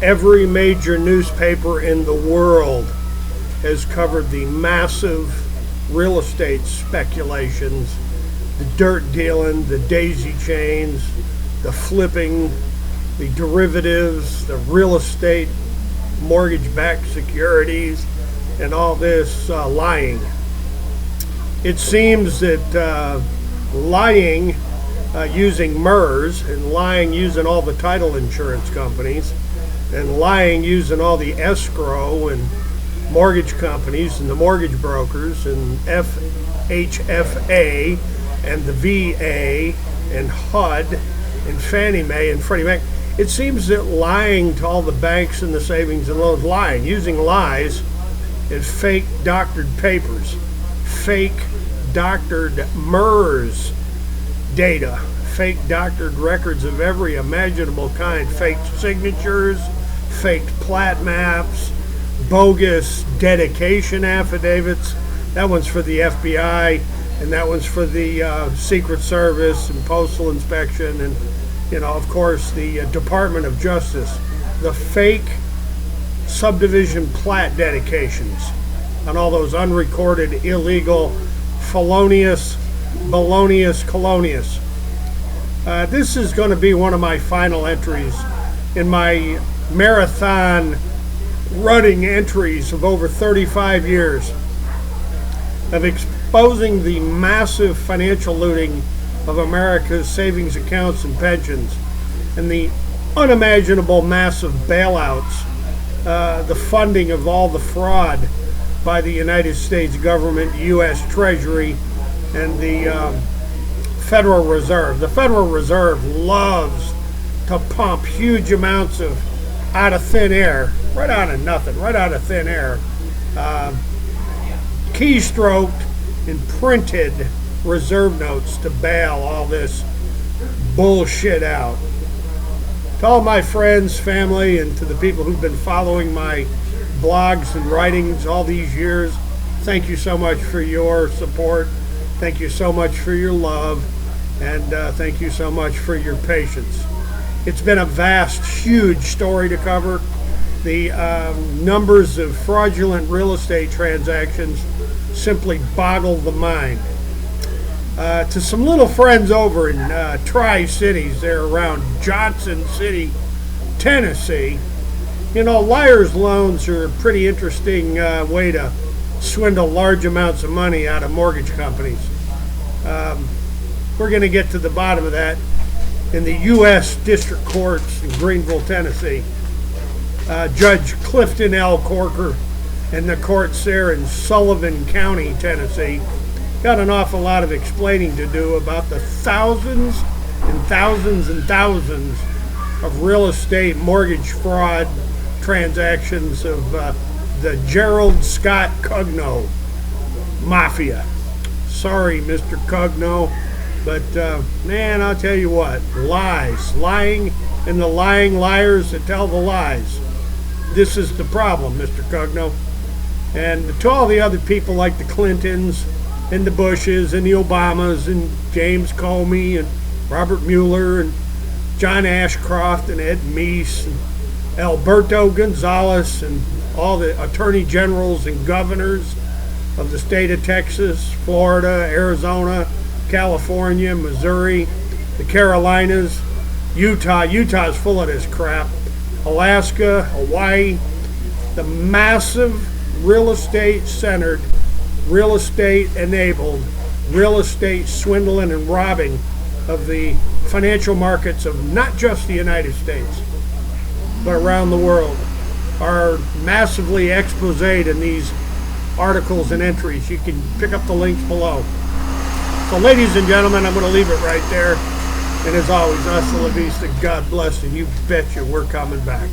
Every major newspaper in the world has covered the massive real estate speculations, the dirt dealing, the daisy chains, the flipping, the derivatives, the real estate, mortgage-backed securities, and all this lying. It seems that lying using MERS and lying using all the title insurance companies and lying using all the escrow and mortgage companies and the mortgage brokers and FHFA and the VA and HUD and Fannie Mae and Freddie Mac. It seems that lying to all the banks and the savings and loans, using lies and fake doctored papers, fake doctored MERS data, fake doctored records of every imaginable kind, fake signatures, faked plat maps, bogus dedication affidavits. That one's for the FBI, and that one's for the Secret Service and Postal Inspection, and of course the Department of Justice. The fake subdivision plat dedications on all those unrecorded, illegal, felonious, balonious, colonious. This is going to be one of my final entries in my marathon running entries of over 35 years of exposing the massive financial looting of America's savings accounts and pensions and the unimaginable massive bailouts, the funding of all the fraud by the United States government, U.S. Treasury, and the Federal Reserve. The Federal Reserve loves to pump huge amounts of out of thin air, right out of nothing, right out of thin air, keystroked and printed reserve notes to bail all this bullshit out. To all my friends, family, and to the people who've been following my blogs and writings all these years, thank you so much for your support. Thank you so much for your love, and thank you so much for your patience. It's been a vast, huge story to cover. The numbers of fraudulent real estate transactions simply boggle the mind. To some little friends over in Tri-Cities there around Johnson City, Tennessee, liar's loans are a pretty interesting way to swindle large amounts of money out of mortgage companies. We're going to get to the bottom of that in the U.S. District Courts in Greenville, Tennessee. Judge Clifton L. Corker and the courts there in Sullivan County, Tennessee, got an awful lot of explaining to do about the thousands and thousands and thousands of real estate mortgage fraud transactions of the Gerald Scott Cugno Mafia. Sorry, Mr. Cugno, but man, I'll tell you what, lying, and the lying liars that tell the lies. This is the problem, Mr. Cugno. And to all the other people like the Clintons and the Bushes and the Obamas and James Comey and Robert Mueller and John Ashcroft and Ed Meese and Alberto Gonzales and all the attorney generals and governors of the state of Texas, Florida, Arizona, California, Missouri, the Carolinas, Utah. Utah's full of this crap. Alaska, Hawaii, the massive real estate centered, real estate enabled, real estate swindling and robbing of the financial markets of not just the United States, but around the world are massively exposed in these articles and entries. You can pick up the links below. So ladies and gentlemen, I'm going to leave it right there. And as always, hasta la vista, God bless, and you betcha we're coming back.